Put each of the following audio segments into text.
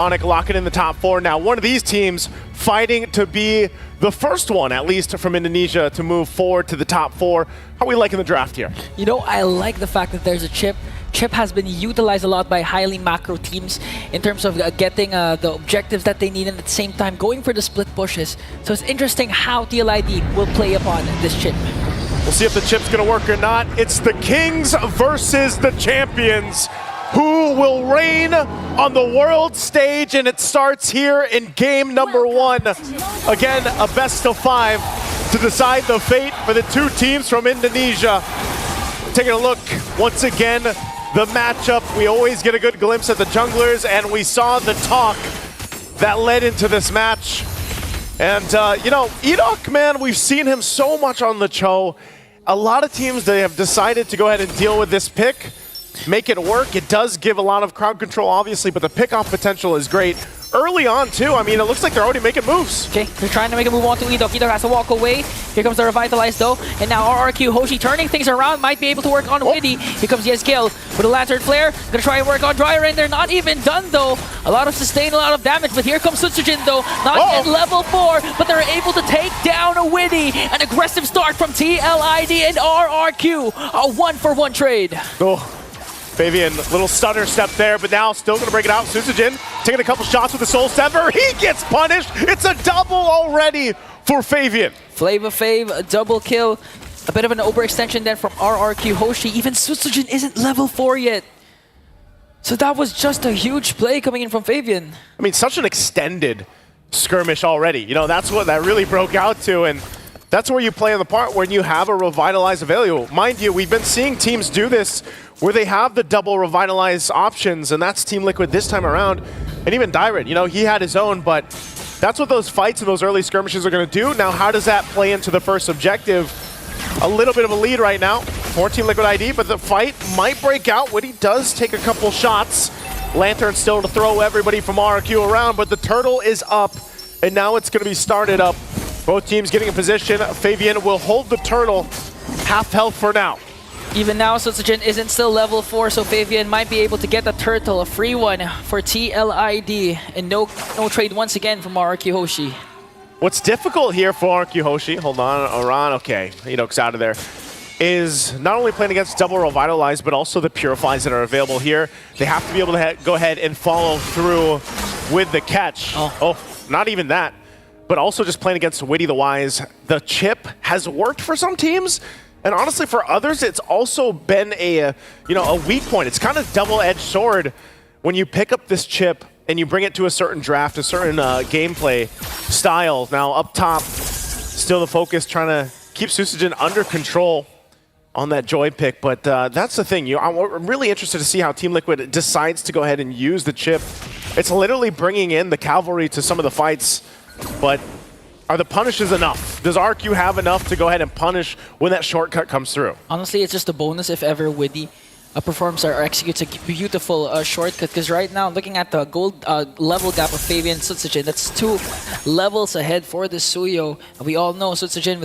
Locking in the top 4 now. One of these teams fighting to be the first one, at least from Indonesia, to move forward to the top 4. How are we liking the draft here? You know, I like the fact that there's a chip. Chip has been utilized a lot by highly macro teams in terms of getting the objectives that they need and at the same time going for the split pushes. So it's interesting how TLID will play upon this chip. We'll see if the chip's going to work or not. It's the Kings versus the Champions. Who will reign on the world stage? And it starts here in game number 1. Again, a best of 5 to decide the fate for the 2 teams from Indonesia. Taking a look once again, the matchup. We always get a good glimpse at the junglers, and we saw the talk that led into this match. And, you know, Edok, man, we've seen him so much on the Cho. A lot of teams, they have decided to go ahead and deal with this pick. Make it work. It does give a lot of crowd control, obviously, but the pick-off potential is great. Early on, too. I mean, it looks like they're already making moves. Okay, they're trying to make a move onto Edok. Edok has to walk away. Here comes the Revitalize, though. And now RRQ, HOSHI turning things around. Might be able to work on Widdy. Here comes Yesgil with a Lantern Flare. Gonna try and work on Dry Rain. They're not even done, though. A lot of sustain, a lot of damage. But here comes Sutsujin, though. Not yet level 4, but they're able to take down a Widdy. An aggressive start from TLID and RRQ. A 1-for-1 trade. Fabian, little stutter step there, but now still going to break it out. Sutsujin taking a couple shots with the Soul Sever. He gets punished. It's a double already for Fabian. Flava Fave, a double kill. A bit of an overextension then from RRQ HOSHI. Even Sutsujin isn't level 4 yet. So that was just a huge play coming in from Fabian. I mean, such an extended skirmish already. You know, that's what that really broke out to, and that's where you play on the part when you have a Revitalize available. Mind you, we've been seeing teams do this where they have the double Revitalize options, and that's Team Liquid this time around. And even Dyrant, you know, he had his own, but that's what those fights and those early skirmishes are going to do. Now, how does that play into the first objective? A little bit of a lead right now for Team Liquid ID, but the fight might break out. Widdy does take a couple shots. Lantern still to throw everybody from RRQ around, but the turtle is up, and now it's going to be started up. Both teams getting in position. Fabian will hold the turtle, half health for now. Even now, Sutsujin isn't still level 4, so Fabian might be able to get the turtle, a free one for TLID, and no trade once again from RRQ HOSHI. What's difficult here for RRQ HOSHI, hold on, Aran, okay, Edok's out of there, is not only playing against double Revitalize, but also the Purifies that are available here. They have to be able to go ahead and follow through with the catch. Oh, not even that. But also just playing against Widdy the Wise. The chip has worked for some teams, and honestly for others, it's also been a weak point. It's kind of double-edged sword when you pick up this chip and you bring it to a certain draft, a certain gameplay style. Now up top, still the focus trying to keep Sutsujin under control on that Joy pick, but that's the thing. I'm really interested to see how Team Liquid decides to go ahead and use the chip. It's literally bringing in the cavalry to some of the fights. But are the punishes enough? Does RQ have enough to go ahead and punish when that shortcut comes through? Honestly, it's just a bonus if ever Widdy performs or executes a beautiful shortcut. Because right now, looking at the gold level gap of Fabian and Sutsujin, that's 2 levels ahead for the Suyo. And we all know Sutsujin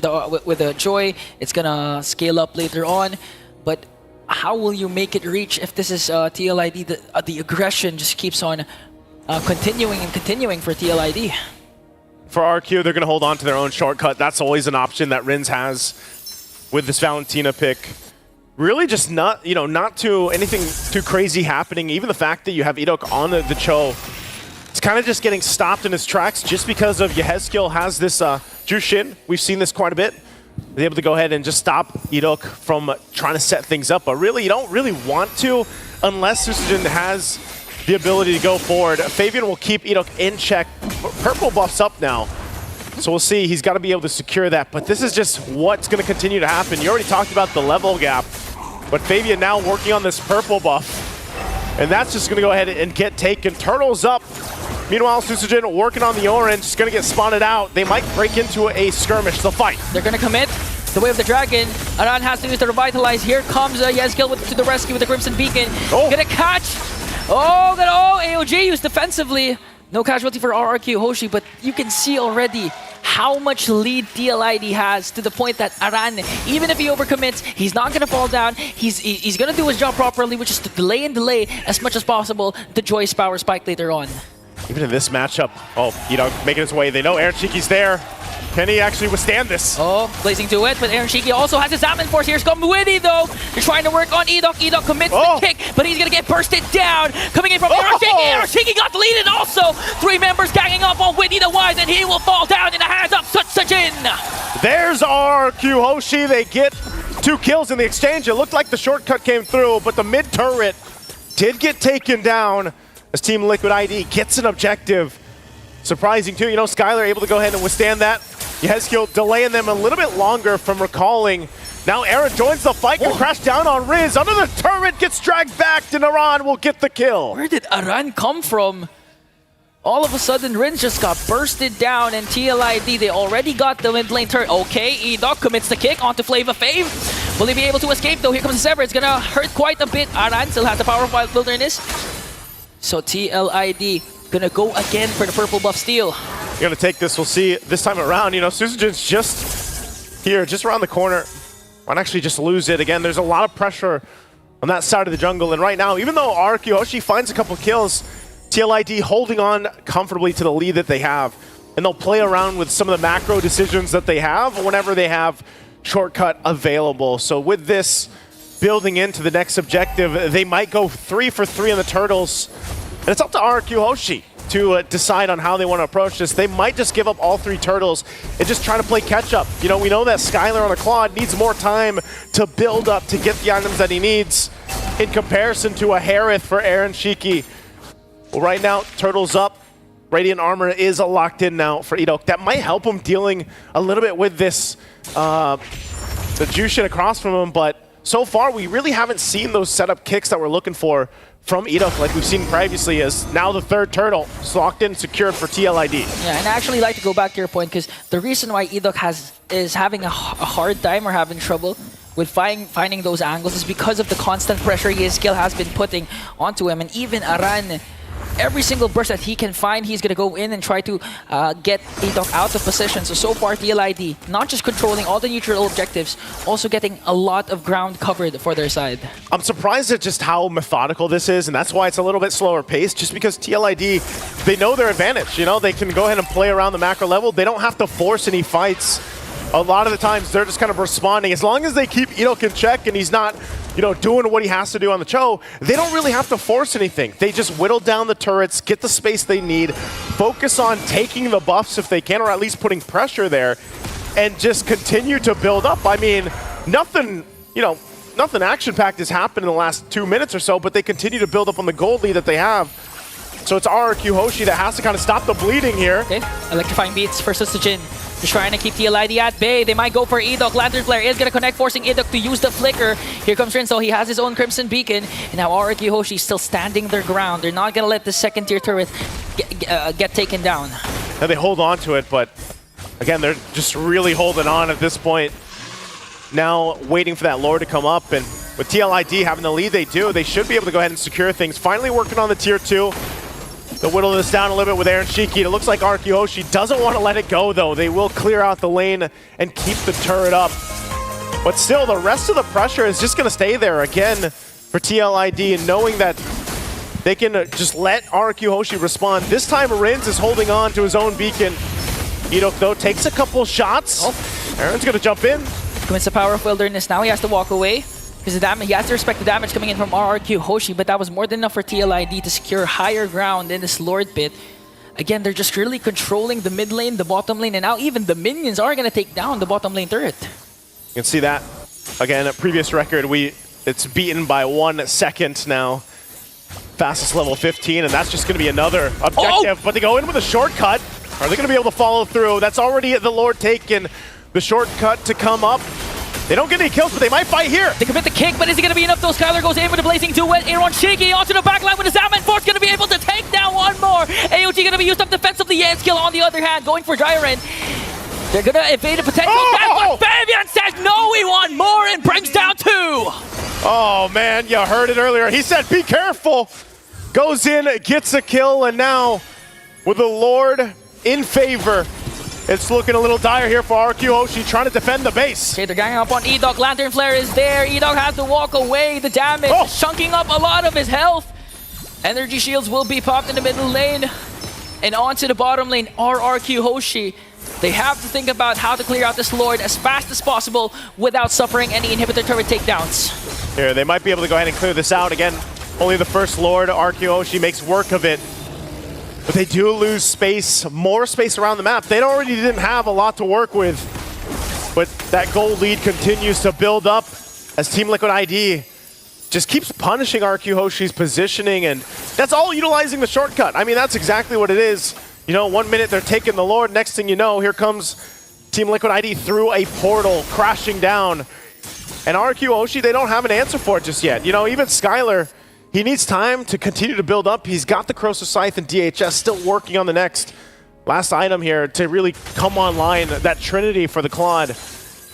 with the Joy, it's gonna scale up later on. But how will you make it reach if this is TLID? The aggression just keeps on continuing and continuing for TLID. For RQ, they're going to hold on to their own shortcut. That's always an option that Rins has with this Valentina pick. Really just not too anything too crazy happening. Even the fact that you have Edok on the Cho, it's kind of just getting stopped in his tracks just because of Yehezkiel has this Jushin. We've seen this quite a bit. They're able to go ahead and just stop Edok from trying to set things up. But really, you don't really want to unless Sutsujin has the ability to go forward. Fabian will keep Edok in check. Purple buff's up now, so we'll see. He's got to be able to secure that, but this is just what's going to continue to happen. You already talked about the level gap, but Fabian now working on this purple buff, and that's just going to go ahead and get taken. Turtle's up. Meanwhile, Sutsujin working on the orange, just going to get spotted out. They might break into a skirmish. They'll fight. They're going to commit. The way of the dragon. Aran has to use the Revitalize. Here comes Yesgil to the rescue with the Crimson Beacon. Gonna catch. AOG used defensively. No casualty for RRQ HOSHI, but you can see already how much lead TLID has to the point that Aran, even if he overcommits, he's not going to fall down. He's going to do his job properly, which is to delay and delay as much as possible the Joy's power spike later on. Even in this matchup, making his way. They know Aaron Shiki's there. Can he actually withstand this? Oh, blazing to it, but Aaron Shiki also has his Salmon Force. Here's come Widdy though. They're trying to work on Edok. Edok commits the kick, but he's gonna get bursted down. Coming in from Aaron Shiki. Aaron Shiki got deleted also. 3 members ganging up on Widdy the Wise, and he will fall down in the hands of Sutsujin. There's RQ Hoshi. They get 2 kills in the exchange. It looked like the shortcut came through, but the mid turret did get taken down as Team Liquid ID gets an objective. Surprising too, Skylar able to go ahead and withstand that. Yezkiel delaying them a little bit longer from recalling. Now Aaron joins the fight, can crash down on Riz. Under the turret, gets dragged back, and Aran will get the kill. Where did Aran come from? All of a sudden, Riz just got bursted down, and TLID, they already got the mid lane turret. Okay, Edok commits the kick onto Flava Fave. Will he be able to escape though? Here comes the Sever. It's gonna hurt quite a bit. Aran still has the power of Wild Wilderness. So TLID gonna go again for the purple buff steal. You're gonna take this, we'll see this time around. Suzujan's just here, just around the corner. Might actually just lose it. Again, there's a lot of pressure on that side of the jungle. And right now, even though RQ Hoshi finds a couple kills, TLID holding on comfortably to the lead that they have. And they'll play around with some of the macro decisions that they have whenever they have shortcut available. So with this building into the next objective, they might go 3 for 3 on the turtles. And it's up to RQ Hoshi to decide on how they want to approach this. They might just give up all 3 turtles and just try to play catch-up. We know that Skylar on the Claude needs more time to build up to get the items that he needs in comparison to a Harith for Aaron Shiki. Well, right now, turtles up. Radiant Armor is locked in now for Edok. That might help him dealing a little bit with this, the Jushin across from him, but so far we really haven't seen those setup kicks that we're looking for from Edok like we've seen previously, as now the 3rd turtle is locked in, secured for TLID. Yeah, and I actually like to go back to your point, because the reason why Edok is having a hard time or having trouble with finding those angles is because of the constant pressure Yezkiel has been putting onto him. And even Aran, every single burst that he can find, he's going to go in and try to get Edok out of position. So far, TLID, not just controlling all the neutral objectives, also getting a lot of ground covered for their side. I'm surprised at just how methodical this is, and that's why it's a little bit slower paced, just because TLID, they know their advantage. They can go ahead and play around the macro level. They don't have to force any fights. A lot of the times, they're just kind of responding. As long as they keep Edok in check and he's not doing what he has to do on the Cho, they don't really have to force anything. They just whittle down the turrets, get the space they need, focus on taking the buffs if they can, or at least putting pressure there, and just continue to build up. I mean, nothing action-packed has happened in the last 2 minutes or so, but they continue to build up on the gold lead that they have. So it's RQ Hoshi that has to kind of stop the bleeding here. Okay, electrifying beats for Sutsujin. Just trying to keep TLID at bay. They might go for Edok. Lantern Flare is going to connect, forcing Edok to use the flicker. Here comes Rinso. He has his own Crimson Beacon. And now RQ Hoshi still standing their ground. They're not going to let the 2nd-tier turret get taken down. Now they hold on to it, but again, they're just really holding on at this point. Now waiting for that lore to come up, and with TLID having the lead they should be able to go ahead and secure things. Finally working on the tier 2. They'll whittle this down a little bit with Aaron Shiki. It looks like RQ Hoshi doesn't want to let it go, though. They will clear out the lane and keep the turret up. But still, the rest of the pressure is just going to stay there again for TLID, and knowing that they can just let RQ Hoshi respond. This time, Rins is holding on to his own beacon. Edok, though, takes a couple shots. Aaron's going to jump in. Commits the power of Wilderness. Now he has to walk away, because he has to respect the damage coming in from RQ Hoshi, but that was more than enough for TLID to secure higher ground in this Lord pit. Again, they're just really controlling the mid lane, the bottom lane, and now even the minions are going to take down the bottom lane turret. You can see that. Again, a previous record, it's beaten by 1 second now. Fastest level 15, and that's just going to be another objective. But they go in with a shortcut. Are they going to be able to follow through? That's already the Lord taken. The shortcut to come up. They don't get any kills, but they might fight here. They commit the kick, but is it going to be enough? Though Skylar goes in with a blazing duet. Aaron Shiki onto the backline with his Salmon Force, going to be able to take down one more. AOG going to be used up defensively. Yezkiel on the other hand, going for Jiren. They're going to evade a potential death, but Fabian says no, we want more, and brings down 2. Oh man, you heard it earlier. He said, be careful. Goes in, gets a kill, and now with the Lord in favor, it's looking a little dire here for RQ Hoshi, trying to defend the base. Okay, they're ganging up on Edok. Lantern Flare is there. Edok has to walk away. The damage chunking up a lot of his health. Energy shields will be popped in the middle lane. And on to the bottom lane, RRQ HOSHI. They have to think about how to clear out this Lord as fast as possible without suffering any inhibitor turret takedowns. Here, they might be able to go ahead and clear this out. Again, only the first Lord, RRQ HOSHI, makes work of it. But they do lose space, more space around the map. They already didn't have a lot to work with. But that gold lead continues to build up as Team Liquid ID just keeps punishing RRQ HOSHI's positioning, and that's all utilizing the shortcut. I mean, that's exactly what it is. You know, 1 minute they're taking the Lord, next thing you know, here comes Team Liquid ID through a portal, crashing down. And RRQ HOSHI, they don't have an answer for it just yet. You know, even Skylar, he needs time to continue to build up. He's got the Corrosive Scythe and DHS still working on the next last item here to really come online, that Trinity for the Claude.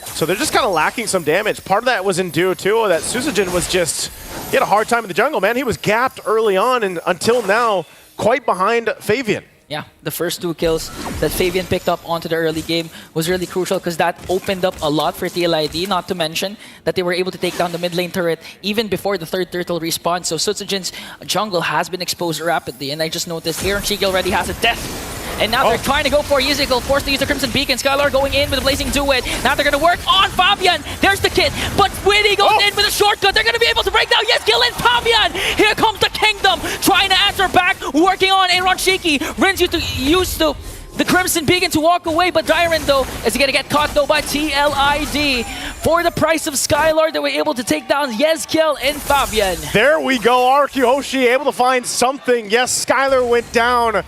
So they're just kind of lacking some damage. Part of that was in due too, that Suzujin was just, he had a hard time in the jungle, man. He was gapped early on and until now, quite behind Fabian. Yeah, the first 2 kills that Fabian picked up onto the early game was really crucial because that opened up a lot for TLID, not to mention that they were able to take down the mid lane turret even before the 3rd turtle respawn. So Suzujin's jungle has been exposed rapidly, and I just noticed Aaron Shiki already has a death. And now they're trying to go for Ezekiel, forced to use the Crimson Beacon. Skylar going in with the Blazing Duet. Now they're going to work on Fabian. There's the kit, but Witty goes in with a shortcut. They're going to be able to break down Ezekiel and Fabian. Here comes the Kingdom, trying to answer back, working on Aaron Shiki. Rins used the Crimson Beacon to walk away, but Dyron, though, is going to get caught, though, by TLID. For the price of Skylar, they were able to take down Ezekiel and Fabian. There we go, RRQ HOSHI able to find something. Yes, Skylar went down.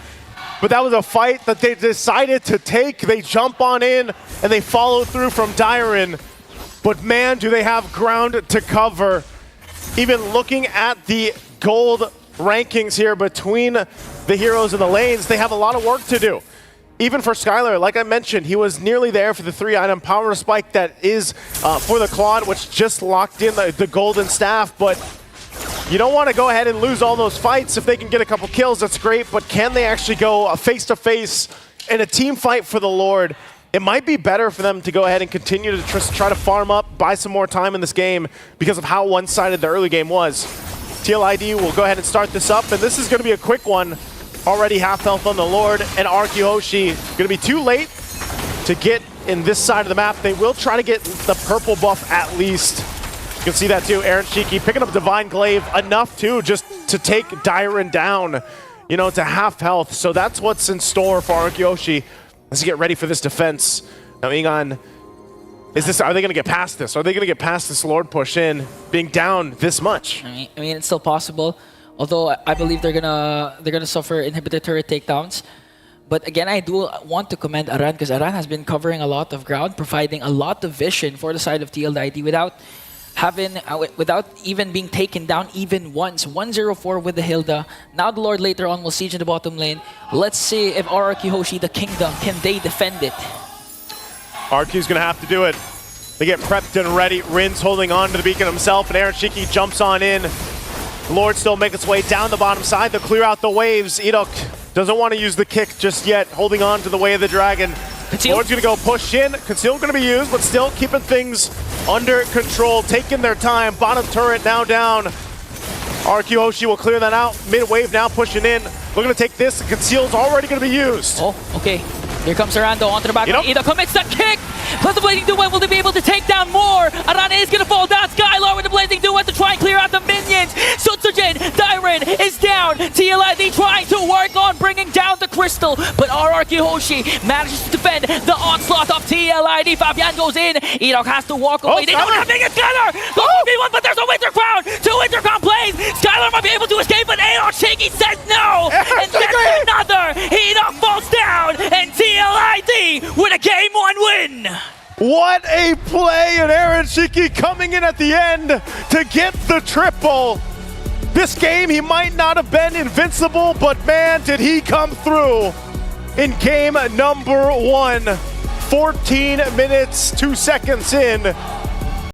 But that was a fight that they decided to take. They jump on in and they follow through from Dyron. But man, do they have ground to cover. Even looking at the gold rankings here between the heroes and the lanes, they have a lot of work to do. Even for Skylar, like I mentioned, he was nearly there for the 3-item power spike that is for the Claude, which just locked in the golden staff. But you don't want to go ahead and lose all those fights. If they can get a couple kills, that's great, but can they actually go face-to-face in a team fight for the Lord? It might be better for them to go ahead and continue to try to farm up, buy some more time in this game because of how one-sided the early game was. TLID will go ahead and start this up, and this is going to be a quick one. Already half health on the Lord, and RRQ HOSHI going to be too late to get in this side of the map. They will try to get the purple buff at least. You can see that too, Aaron Shiki picking up Divine Glaive, enough too just to take Dyron down, you know, to half health. So that's what's in store for RRQ HOSHI as you get ready for this defense. Now Ingon, are they going to get past this? Are they going to get past this Lord push in, being down this much? I mean, it's still possible. Although I believe they're gonna suffer inhibitor turret takedowns. But again, I do want to commend Aran because Aran has been covering a lot of ground, providing a lot of vision for the side of TLID without even being taken down even once. 104 with the Hilda. Now the Lord later on will siege in the bottom lane. Let's see if RRQ HOSHI, the Kingdom, can they defend it? RQ's gonna have to do it. They get prepped and ready. Rin's holding on to the beacon himself, and Aaron Shiki jumps on in. Lord still makes its way down the bottom side to clear out the waves. Edok doesn't want to use the kick just yet, holding on to the Way of the Dragon. Conceal. Lord's going to go push in. Conceal going to be used, but still keeping things under control, taking their time. Bottom turret now down. RRQ HOSHI will clear that out. Mid-wave now pushing in. We're going to take this. Conceal's already going to be used. Oh, okay. Here comes Arando onto the back. Edok commits the kick. Plus the Blazing Duet, will they be able to take down more? Arana is going to fall down. Skylar with the Blazing Duet to try and clear out the minions. Suzujin, Dyron is down. TLID trying to work on bringing down the crystal. But RRQ HOSHI manages to defend the onslaught of TLID. Fabian goes in. Edok has to walk away. They don't have minions. Skylar goes 1v1, but there's a Winter Crown. 2 Winter Crown plays. Skylar might be able to escape, but Aaron Shiki says no. And then another. Edok falls down. And TLID with a game 1 win. What a play, and Aaron Shiki coming in at the end to get the triple. This game, he might not have been invincible, but man, did he come through in game number 1. 14 minutes, 2 seconds in.